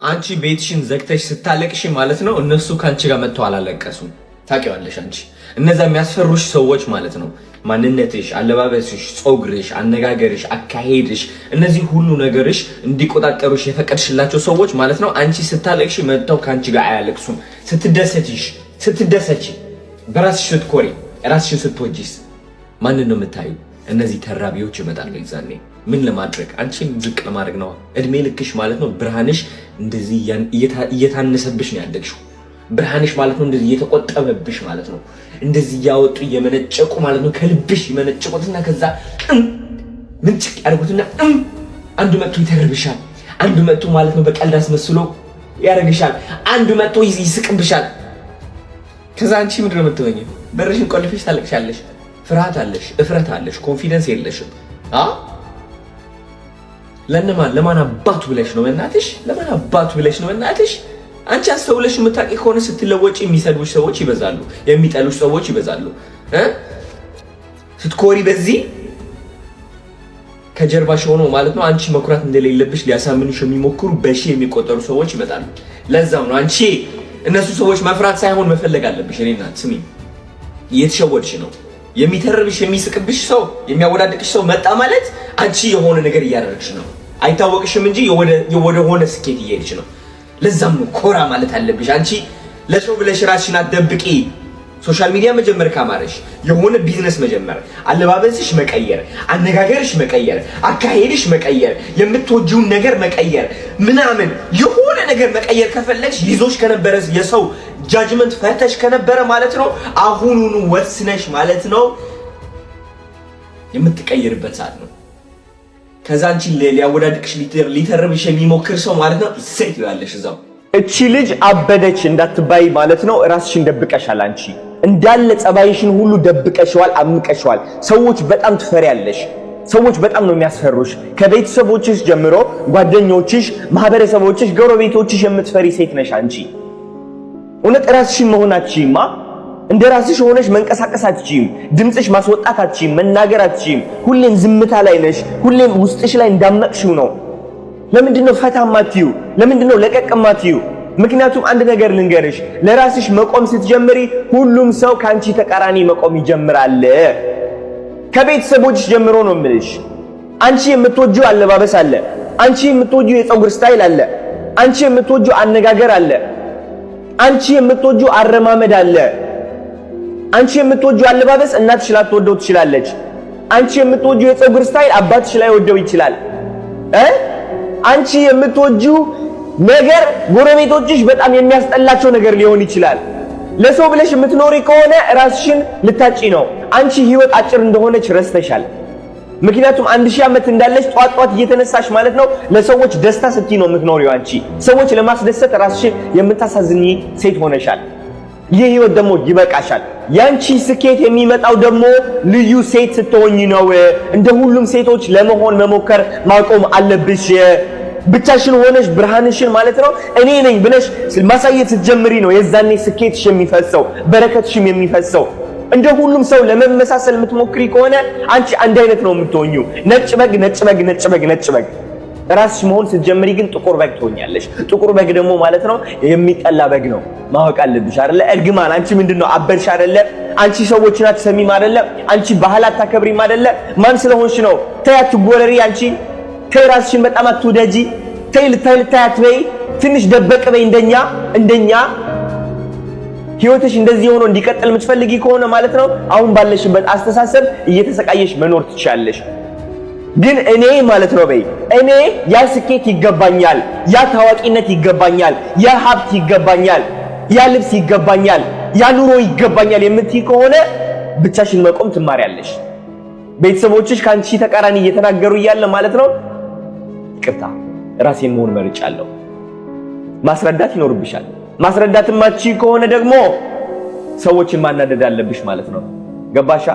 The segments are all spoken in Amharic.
አንቺ ቤትሽን ዘግተሽ ስታለቅሽ ማለት ነው እነሱ ካንቺ ጋር መጥተው አላለቀሱም። ታውቂዋለሽ አንቺ እነዛ የሚያስፈሩሽ ሰዎች ማለት ነው ማንነትሽ፣ አለባበስሽ፣ ጾግርሽ፣ አነጋገርሽ፣ አካሄድሽ እነዚህ ሁሉ ነገርሽ እንዲቆጣጠሩሽ የፈቀድሽላቸው ሰዎች ማለት ነው አንቺ ስታለቅሽ መጥተው ካንቺ ጋር አያለቅሱም። ስትደሰቺ በራስሽ ስትኮሪ ራስሽን ስትወጂስ ማንን ነው የምታዩ? እነዚህ ተራቢዎች ይመጣሉ። ይዛኔ ምን ለማድረግ አንቺን ዝቅ ለማድረግ ነው። እድሜ ልክሽ ማለት ነው ብርሃንሽ እንደዚህ እየታነሰብሽ ነው ያደግሽው። ብርሃንሽ ማለት ነው እንደዚህ እየተቆጠበብሽ ማለት ነው። እንደዚህ ያወጡ እየመነጨቁ ማለት ነው ከልብሽ ይመነጨቁትና ከዛ ምንጭቅ ያርጉትና አንዱ መጥቶ ይተርብሻል። አንዱ መጥቶ ማለት ነው በቀልድ አስመስሎ ያረግሻል። አንዱ መጥቶ ይስቅብሻል። ከዛ አንቺ ምንድነው የምትሆኚው? በርሽን ቆልፈሽ ታለቅሻለሽ። ፍርሃት አለሽ፣ እፍረት አለሽ፣ ኮንፊደንስ የለሽም። ለማን አባቱ ብለሽ ነው በእናትሽ? ለማን አባቱ ብለሽ ነው በእናትሽ? አንቺ አስተውለሽ የምታውቂ ከሆነ ስትለወጪ የሚሰድቡሽ ሰዎች ይበዛሉ፣ የሚጠሉሽ ሰዎች ይበዛሉ። ስትኮሪ በዚህ ከጀርባሽ ሆኖ ማለት ነው አንቺ መኩራት እንደሌለብሽ ሊያሳምኑሽ የሚሞክሩ በሺ የሚቆጠሩ ሰዎች ይመጣሉ። ለዛም ነው አንቺ እነሱ ሰዎች መፍራት ሳይሆን መፈለግ አለብሽ። እኔ እናት ስሚ፣ እየተሸወድሽ ነው። የሚተርብሽ የሚስቅብሽ ሰው የሚያወዳድቅሽ ሰው መጣ ማለት አንቺ የሆነ ነገር እያደረግሽ ነው። አይታወቅሽም እንጂ ወደ ሆነ ስኬት እየሄድሽ ነው። ለዛም ነው ኮራ ማለት አለብሽ። አንቺ ለሰው ብለሽ ራስሽን አትደብቂ። ሶሻል ሚዲያ መጀመር ካማረሽ የሆነ ቢዝነስ መጀመር፣ አለባበስሽ መቀየር፣ አነጋገርሽ መቀየር፣ አካሄድሽ መቀየር፣ የምትወጂውን ነገር መቀየር ምናምን የሆነ ነገር መቀየር ከፈለግሽ ይዞሽ ከነበረ የሰው ጃጅመንት ፈተሽ ከነበረ ማለት ነው አሁኑኑ ወስነሽ ማለት ነው የምትቀይርበት ሰዓት ነው። ከዛ አንቺ ሊያወዳድቅሽ ሊተርብሽ የሚሞክር ሰው ማለት ነው ሴት ይላለሽ እዛው እቺ ልጅ አበደች እንዳትባይ ማለት ነው ራስሽን ደብቀሻል። አንቺ እንዳለ ጸባይሽን ሁሉ ደብቀሽዋል፣ አምቀሽዋል። ሰዎች በጣም ትፈሪያለሽ። ሰዎች በጣም ነው የሚያስፈሩሽ። ከቤተሰቦችሽ ጀምሮ ጓደኞችሽ፣ ማህበረሰቦችሽ፣ ጎረቤቶችሽ የምትፈሪ ሴት ነሽ አንቺ። እውነት ራስሽን መሆን አትችይማ። እንደ ራስሽ ሆነሽ መንቀሳቀስ አትችይም። ድምጽሽ ማስወጣት አትችይም። መናገር አትችይም። ሁሌም ዝምታ ላይ ነሽ። ሁሌም ውስጥሽ ላይ እንዳመቅሽው ነው። ለምንድነው ፈታ ማትዩ? ለምንድነው ለቀቅ ማትዩ? ምክንያቱም አንድ ነገር ልንገርሽ፣ ለራስሽ መቆም ስትጀምሪ ሁሉም ሰው ካንቺ ተቃራኒ መቆም ይጀምራል። ከቤተሰቦችሽ ጀምሮ ነው የምልሽ። አንቺ የምትወጂው አለባበስ አለ፣ አንቺ የምትወጂው የፀጉር ስታይል አለ፣ አንቺ የምትወጂው አነጋገር አለ፣ አንቺ የምትወጂው አረማመድ አለ። አንቺ የምትወጂው አለባበስ እናትሽ ላትወደው ትችላለች። አንቺ የምትወጂው የፀጉር ስታይል አባትሽ ላይ ወደው ይችላል። አንቺ የምትወጂው ነገር ጎረቤቶችሽ በጣም የሚያስጠላቸው ነገር ሊሆን ይችላል። ለሰው ብለሽ የምትኖሪ ከሆነ ራስሽን ልታጪ ነው። አንቺ ህይወት አጭር እንደሆነች ረስተሻል። ምክንያቱም 1000 ዓመት እንዳለሽ ጧት እየተነሳሽ ማለት ነው ለሰዎች ደስታ ስትይ ነው የምትኖሪው። አንቺ ሰዎች ለማስደሰት ራስሽን የምታሳዝኝ ሴት ሆነሻል። ይህ ህይወት ደግሞ ይበቃሻል። ያንቺ ስኬት የሚመጣው ደግሞ ልዩ ሴት ስትሆኚ ነው። እንደ ሁሉም ሴቶች ለመሆን መሞከር ማቆም አለብሽ። ብቻሽን ሆነሽ ብርሃንሽን ማለት ነው እኔ ነኝ ብለሽ ማሳየት ስትጀምሪ ነው የዛኔ ስኬትሽ የሚፈሰው፣ በረከትሽም የሚፈሰው። እንደ ሁሉም ሰው ለመመሳሰል የምትሞክሪ ከሆነ አንቺ አንድ አይነት ነው የምትሆኚው። ነጭ በግ። ራስሽ መሆን ስትጀምሪ ግን ጥቁር በግ ትሆኛለሽ። ጥቁር በግ ደግሞ ማለት ነው የሚጠላ በግ ነው። ማወቅ አለብሽ አይደለ? እርግማን። አንቺ ምንድነው አበልሽ አይደለ? አንቺ ሰዎችን አትሰሚም አይደለ? አንቺ ባህል አታከብሪም አይደለ? ማን ስለሆንሽ ነው? ተይ አትጎረሪ። አንቺ ተይ ራስሽን በጣም አትውደጂ። ተይ ልታይ አትበይ። ትንሽ ደበቅ በይ። እንደኛ ህይወትሽ እንደዚህ ሆኖ እንዲቀጥል የምትፈልጊ ከሆነ ማለት ነው አሁን ባለሽበት አስተሳሰብ እየተሰቃየሽ መኖር ትችያለሽ። ግን እኔ ማለት ነው በይ እኔ ያ ስኬት ይገባኛል፣ ያ ታዋቂነት ይገባኛል፣ ያ ሀብት ይገባኛል፣ ያ ልብስ ይገባኛል፣ ያ ኑሮ ይገባኛል የምትይ ከሆነ ብቻሽን መቆም ትማሪያለሽ። ቤተሰቦችሽ ካንቺ ተቃራኒ እየተናገሩ እያለ ማለት ነው ይቅርታ ራሴን መሆን መርጫለሁ ማስረዳት ይኖርብሻል። ማስረዳትም ማትችይ ከሆነ ደግሞ ሰዎችን ማናደድ አለብሽ ማለት ነው። ገባሻ?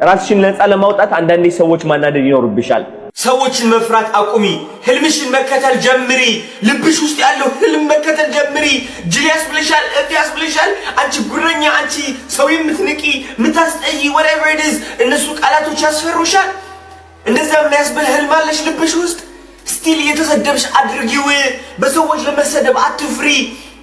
ራስሽን ነፃ ለማውጣት አንዳንዴ ሰዎች ማናደድ ይኖርብሻል። ሰዎችን መፍራት አቁሚ። ህልምሽን መከተል ጀምሪ። ልብሽ ውስጥ ያለው ህልም መከተል ጀምሪ። ጅል ያስብልሻል፣ እፍ ያስብልሻል። አንቺ ጉረኛ፣ አንቺ ሰው የምትንቂ የምታስጠይ whatever it is እነሱ ቃላቶች ያስፈሩሻል። እንደዛ የሚያስብል ህልም አለሽ ልብሽ ውስጥ ስቲል እየተሰደብሽ አድርጊው። በሰዎች ለመሰደብ አትፍሪ።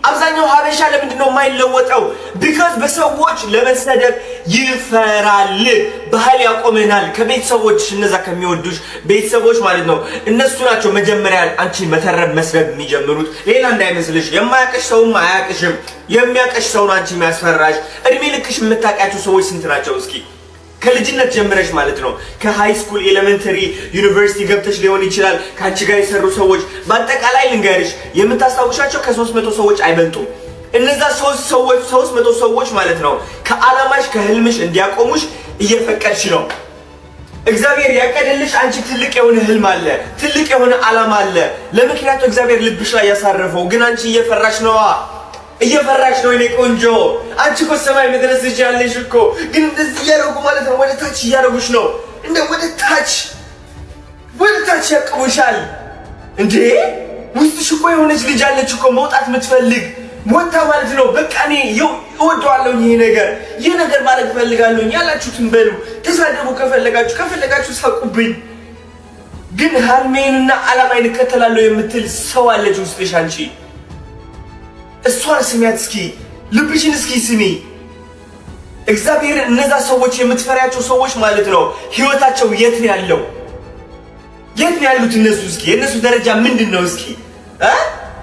አብዛኛው ሀበሻ ለምንድን ነው የማይለወጠው? ቢካዝ በሰዎች ለመሰደብ ይፈራል። ባህል ያቆመናል። ከቤተሰቦች እነዛ ከሚወዱሽ ቤተሰቦች ማለት ነው እነሱ ናቸው መጀመሪያ አንቺን መተረብ መስደብ የሚጀምሩት። ሌላ እንዳይመስልሽ። የማያቀሽ ሰውም አያቀሽም። የሚያቀሽ ሰው ነው አንቺ የሚያስፈራሽ። እድሜ ልክሽ የምታውቂያቸው ሰዎች ስንት ናቸው እስኪ? ከልጅነት ጀምረሽ ማለት ነው ከሃይ ስኩል ኤሌመንተሪ ዩኒቨርሲቲ ገብተሽ ሊሆን ይችላል ካንቺ ጋር የሰሩ ሰዎች በአጠቃላይ ልንገርሽ የምታስታውሻቸው ከ300 ሰዎች አይበልጡም። እነዛ 300 ሰዎች ማለት ነው ከዓላማሽ ከህልምሽ እንዲያቆሙሽ እየፈቀድሽ ነው። እግዚአብሔር ያቀደልሽ አንቺ ትልቅ የሆነ ህልም አለ፣ ትልቅ የሆነ ዓላማ አለ። ለምክንያቱ እግዚአብሔር ልብሽ ላይ ያሳረፈው ግን አንቺ እየፈራሽ ነዋ። እየፈራሽ ነው የኔ ቆንጆ። አንቺ እኮ ሰማይ መድረስ ትችያለሽ እኮ፣ ግን እንደዚህ እያደረጉ ማለት ነው ወደ ታች እያደረጉሽ ነው። እንደ ወደ ታች ያቅቡሻል እንዴ። ውስጥሽ እኮ የሆነች ልጅ አለች እኮ መውጣት የምትፈልግ ወጣ ማለት ነው። በቃ እኔ እወደዋለሁ ይሄ ነገር ማድረግ እፈልጋለሁ ያላችሁትን በሉ። ተሳደቡ ከፈለጋችሁ ሳቁብኝ፣ ግን ህልሜንና ዓላማዬን እከተላለሁ የምትል ሰው አለች ውስጥሽ አንቺ። እሷን ስሚያት እስኪ፣ ልብሽን እስኪ ስሚ። እግዚአብሔር እነዛ ሰዎች የምትፈሪያቸው ሰዎች ማለት ነው ህይወታቸው የት ነው ያለው? የት ነው ያሉት እነሱ? እስኪ የእነሱ ደረጃ ምንድን ነው? እስኪ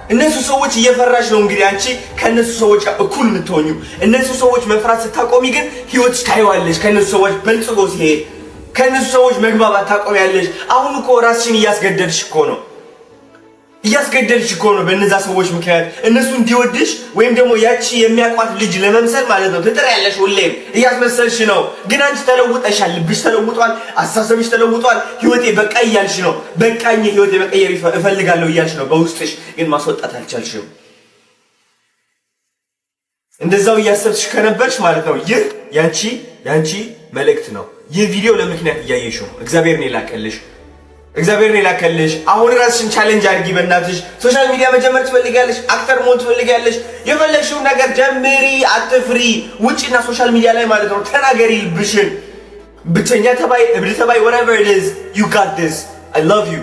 እነሱ ሰዎች እየፈራሽ ነው እንግዲህ አንቺ ከእነሱ ሰዎች እኩል የምትሆኙ። እነሱ ሰዎች መፍራት ስታቆሚ ግን ህይወትሽ ታይዋለሽ። ከእነሱ ሰዎች በልጽጎ ሲሄድ ከእነሱ ሰዎች መግባባት ታቆሚያለሽ። አሁን እኮ ራስሽን እያስገደልሽ እኮ ነው በእነዛ ሰዎች ምክንያት። እነሱ እንዲወድሽ ወይም ደግሞ ያቺ የሚያቋት ልጅ ለመምሰል ማለት ነው ትጥሪያለሽ። ሁሌም እያስመሰልሽ ነው። ግን አንቺ ተለውጠሻል። ልብሽ ተለውጧል። አስተሳሰብሽ ተለውጧል። ህይወቴ በቃ እያልሽ ነው። በቃኝ ህይወቴ መቀየር እፈልጋለሁ እያልሽ ነው በውስጥሽ፣ ግን ማስወጣት አልቻልሽም። እንደዛው እያሰብሽ ከነበርሽ ማለት ነው ይህ ያንቺ መልእክት ነው። ይህ ቪዲዮ ለምክንያት እያየሽ ነው። እግዚአብሔር ነው የላከልሽ። አሁን ራስሽን ቻሌንጅ አድርጊ በእናትሽ። ሶሻል ሚዲያ መጀመር ትፈልጊያለሽ? አክተር መሆን ትፈልጊያለሽ? የፈለግሽውን ነገር ጀምሪ፣ አትፍሪ። ውጪና ሶሻል ሚዲያ ላይ ማለት ነው ተናገሪ ልብሽን። ብቸኛ ተባይ፣ እብድ ተባይ፣ whatever it is, you got this. I love you.